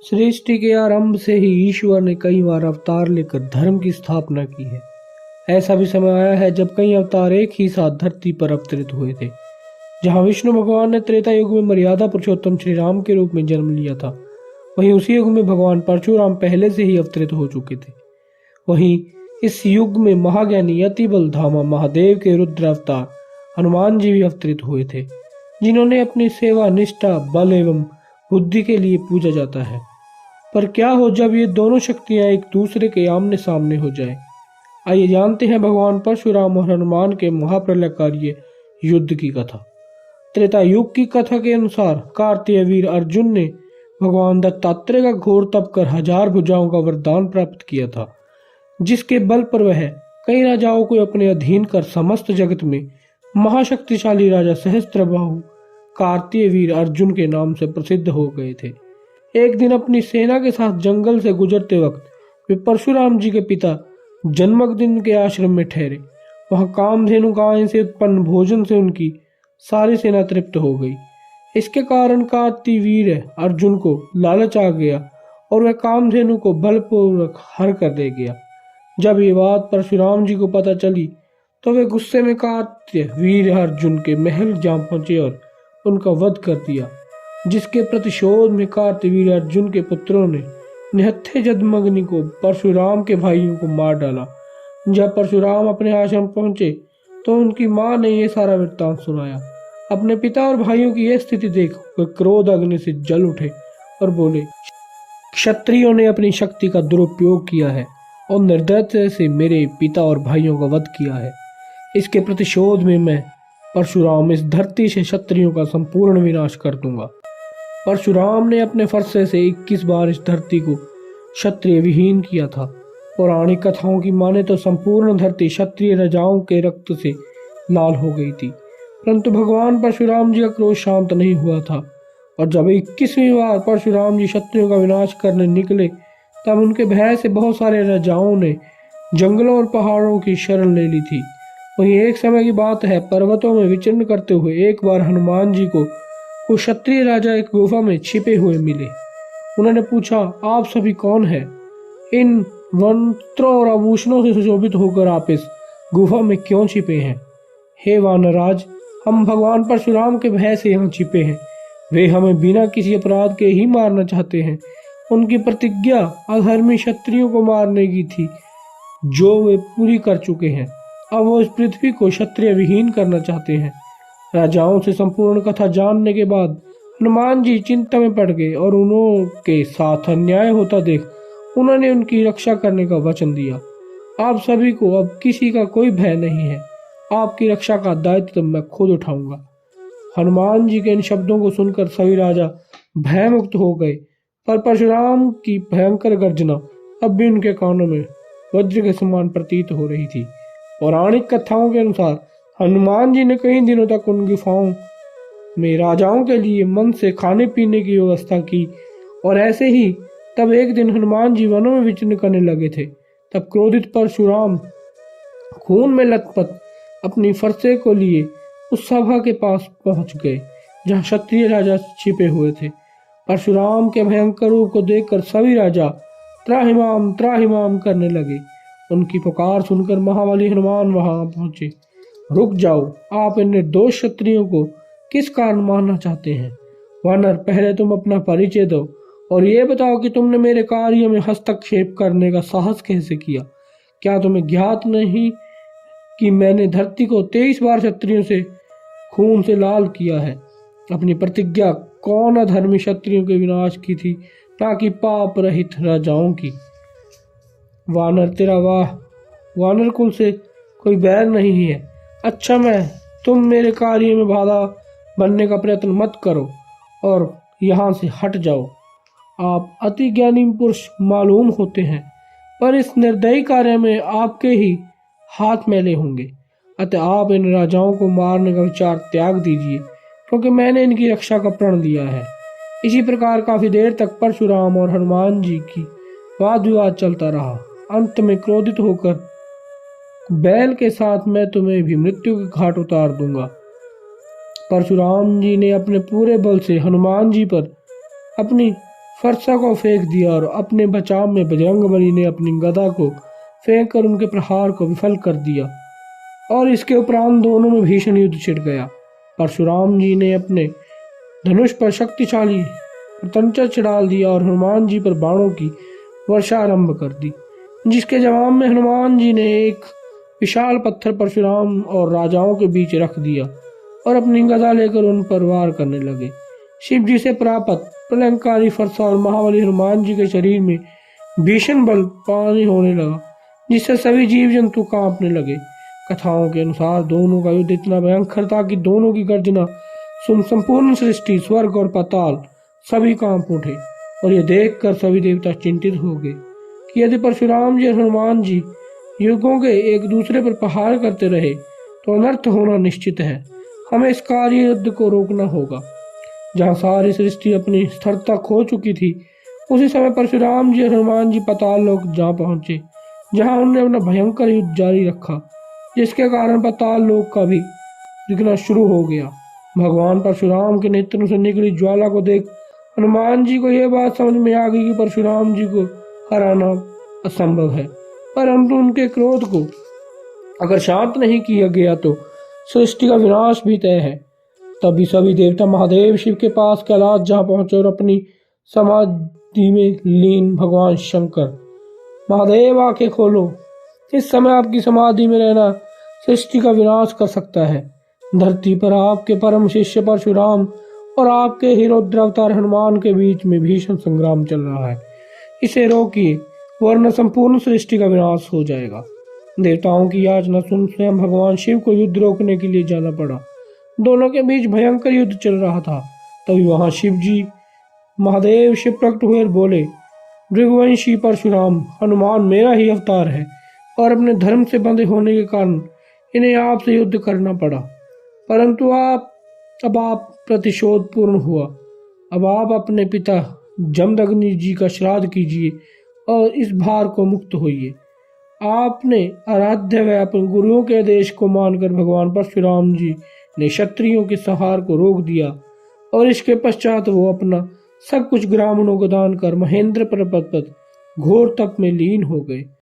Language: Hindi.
सृष्टि के आरंभ से ही ईश्वर ने कई बार अवतार लेकर धर्म की स्थापना की है। ऐसा भी समय आया है जब कई अवतार एक ही साथ धरती पर अवतरित हुए थे। जहां विष्णु भगवान ने त्रेता युग में मर्यादा पुरुषोत्तम श्री राम के रूप में जन्म लिया था, वहीं उसी युग में भगवान परशुराम पहले से ही अवतरित हो चुके थे। वहीं इस युग में महाज्ञानी अति बलधामा महादेव के रुद्र अवतार हनुमान जी भी अवतरित हुए थे, जिन्होंने अपनी सेवा निष्ठा बल एवं बुद्धि के लिए पूजा जाता है। पर क्या हो जब ये दोनों शक्तियां एक दूसरे के आमने सामने हो जाए। आइए जानते हैं भगवान परशुराम और हनुमान के महाप्रलयकारी युद्ध की कथा। त्रेता युग की कथा के अनुसार कार्तिकेय वीर अर्जुन ने भगवान दत्तात्रेय का घोर तप कर 1000 भुजाओं का वरदान प्राप्त किया था, जिसके बल पर वह कई राजाओं को अपने अधीन कर समस्त जगत में महाशक्तिशाली राजा सहस्त्रबाहु कार्तिकेय वीर अर्जुन के नाम से प्रसिद्ध हो गए थे। एक दिन अपनी सेना के साथ जंगल से गुजरते वक्त वे परशुराम जी के पिता जन्मदिन के आश्रम में ठहरे। वहां कामधेनु गाय से उत्पन्न भोजन से उनकी सारी सेना तृप्त हो गई। इसके कारण कार्तिकेय वीर अर्जुन को लालच आ गया और वह कामधेनु को बलपूर्वक हर कर दे गया। जब ये बात परशुराम जी को पता चली तो वे गुस्से में कार्तिकेय वीर अर्जुन के महल जा पहुंचे और उनका वध कर दिया, जिसके प्रतिशोध में कार्तिकेय वीर अर्जुन के पुत्रों ने निहत्थे जमदग्नि को परशुराम के भाइयों को मार डाला। जब परशुराम अपने आश्रम पहुंचे तो उनकी मां ने यह सारा वृत्तांत सुनाया। अपने पिता और भाइयों की यह स्थिति देख वे क्रोध अग्नि से जल उठे और बोले, क्षत्रियों ने अपनी शक्ति का दुरुपयोग किया है और निर्दयता से मेरे पिता और भाइयों का वध किया है। इसके प्रतिशोध में मैं परशुराम इस धरती से क्षत्रियों का संपूर्ण विनाश कर दूंगा। परशुराम ने अपने फरसे से 21 बार इस धरती को क्षत्रिय विहीन किया था। पौराणिक कथाओं की माने तो संपूर्ण धरती क्षत्रिय राजाओं के रक्त से लाल हो गई थी, परंतु भगवान परशुराम जी का क्रोध शांत नहीं हुआ था और जब 21वीं बार परशुराम जी क्षत्रियों का विनाश करने निकले तब उनके भय से बहुत सारे राजाओं ने जंगलों और पहाड़ों की शरण ले ली थी। वहीं एक समय की बात है, पर्वतों में विचरण करते हुए एक बार हनुमान जी को क्षत्रिय राजा एक गुफा में छिपे हुए मिले। उन्होंने पूछा, आप सभी कौन हैं? इन वस्त्रों और आभूषणों से सुशोभित होकर आप इस गुफा में क्यों छिपे हैं? हे वानराज, हम भगवान परशुराम के भय से यहाँ छिपे हैं। वे हमें बिना किसी अपराध के ही मारना चाहते हैं। उनकी प्रतिज्ञा अधर्मी क्षत्रियों को मारने की थी, जो वे पूरी कर चुके हैं। अब वो इस पृथ्वी को क्षत्रिय विहीन करना चाहते हैं। राजाओं से संपूर्ण कथा जानने के बाद हनुमान जी चिंता में पड़ गए और उनके साथ अन्याय होता देख उन्होंने उनकी रक्षा करने का वचन दिया। आप सभी को अब किसी का कोई भय नहीं है। आपकी रक्षा का दायित्व मैं खुद उठाऊंगा। हनुमान जी के इन शब्दों को सुनकर सभी राजा भयमुक्त हो गए, पर परशुराम की भयंकर गर्जना अब भी उनके कानों में वज्र के समान प्रतीत हो रही थी। पौराणिक कथाओं के अनुसार हनुमान जी ने कई दिनों तक उन गुफाओं में राजाओं के लिए मन से खाने पीने की व्यवस्था की और ऐसे ही तब एक दिन हनुमान जी वनों में विचरण करने लगे थे। तब क्रोधित परशुराम खून में लथपथ अपनी फरसे को लिए उस सभा के पास पहुंच गए जहां क्षत्रिय राजा छिपे हुए थे। परशुराम के भयंकर रूप को देखकर सभी राजा त्राहिमाम त्राहिमाम करने लगे। उनकी पुकार सुनकर महाबली हनुमान वहां पहुंचे। रुक जाओ, आप इन निर्दोष क्षत्रियों को किस कारण मारना चाहते हैं? वानर, पहले तुम अपना परिचय दो और ये बताओ कि तुमने मेरे कार्य में हस्तक्षेप करने का साहस कैसे किया? क्या तुम्हें ज्ञात नहीं कि मैंने धरती को 23 बार क्षत्रियों से खून से लाल किया है? अपनी प्रतिज्ञा कौन अधर्मी क्षत्रियों के विनाश की थी, ताकि पाप रहित राजाओं की। वानर, तेरा वानर कुल से कोई बैर नहीं है। अच्छा, तुम मेरे कार्य में बाधा बनने का प्रयत्न मत करो और यहाँ से हट जाओ। आप अति ज्ञानी पुरुष मालूम होते हैं, पर इस निर्दयी कार्य में आपके ही हाथ मैले होंगे। अतः आप इन राजाओं को मारने का विचार त्याग दीजिए, क्योंकि मैंने इनकी रक्षा का प्रण दिया है। इसी प्रकार काफी देर तक परशुराम और हनुमान जी की वाद विवाद चलता रहा। अंत में क्रोधित होकर बैल के साथ मैं तुम्हें भी मृत्यु के घाट उतार दूंगा। परशुराम जी ने अपने पूरे बल से हनुमान जी पर अपनी फरसा को फेंक दिया और अपने बचाव में बजरंगबली ने अपनी गदा को फेंक कर उनके प्रहार को विफल कर दिया और इसके उपरांत दोनों में भीषण युद्ध छिड़ गया। परशुराम जी ने अपने धनुष पर शक्तिशाली तंचा चढ़ा दिया और हनुमान जी पर बाणों की वर्षा आरंभ कर दी, जिसके जवाब में हनुमान जी ने एक विशाल पत्थर परशुराम और राजाओं के बीच रख दिया और अपनी गदा लेकर उन पर वार करने लगे। शिव जी से प्राप्त प्रलयंकारी फरसा और महाबली हनुमान जी के शरीर में भीषण बल पानी होने लगा, जिससे सभी जीव जंतु कांपने लगे। कथाओं के अनुसार दोनों का युद्ध इतना भयंकर था कि दोनों की गर्जना सुन संपूर्ण सृष्टि, स्वर्ग और पाताल सभी कांप उठे और यह देखकर सभी देवता चिंतित हो गए कि यदि परशुराम जी और हनुमान जी युगों के एक दूसरे पर प्रहार करते रहे तो अनर्थ होना निश्चित है। हमें इस कार्य युद्ध को रोकना होगा। जहाँ सारी सृष्टि अपनी स्थिरता खो चुकी थी, उसी समय परशुराम जी और हनुमान जी पाताल लोक जा पहुंचे, जहाँ उन्होंने अपना भयंकर युद्ध जारी रखा, जिसके कारण पाताल लोक का भी दिखना शुरू हो गया। भगवान परशुराम के नेत्रों से निकली ज्वाला को देख हनुमान जी को यह बात समझ में आ गई कि परशुराम जी को हराना असंभव है, परंतु उनके क्रोध को अगर शांत नहीं किया गया तो सृष्टि का विनाश भी तय है। तभी सभी देवता महादेव शिव के पास कैलाश जा पहुंचे और अपनी समाधि में लीन भगवान शंकर, महादेव आंखें खोलो, इस समय आपकी समाधि में रहना सृष्टि का विनाश कर सकता है। धरती पर आपके परम शिष्य परशुराम और आपके ही रुद्र अवतार हनुमान के बीच में भीषण संग्राम चल रहा है, इसे रोकिए वरना संपूर्ण सृष्टि का विनाश हो जाएगा। देवताओं की याचना सुन स्वयं भगवान शिव को युद्ध रोकने के लिए जाना पड़ा। दोनों के बीच भयंकर युद्ध चल रहा था। तभी वहां शिव जी महादेव शिव प्रकट हुए और बोले, भृगुवंशी परशुराम, हनुमान मेरा ही अवतार है और अपने धर्म से बंधे होने के कारण इन्हें आपसे युद्ध करना पड़ा, परंतु अब आप प्रतिशोध पूर्ण हुआ। अब आप अपने पिता जमदग्नि जी का श्राद्ध कीजिए और इस भार को मुक्त होइए। आपने आराध्य व अपने गुरुओं के आदेश को मानकर भगवान परशुराम जी ने क्षत्रियों के संहार को रोक दिया और इसके पश्चात वो अपना सब कुछ ग्रामीणों को दान कर महेंद्र पर्वत पर घोर तप में लीन हो गए।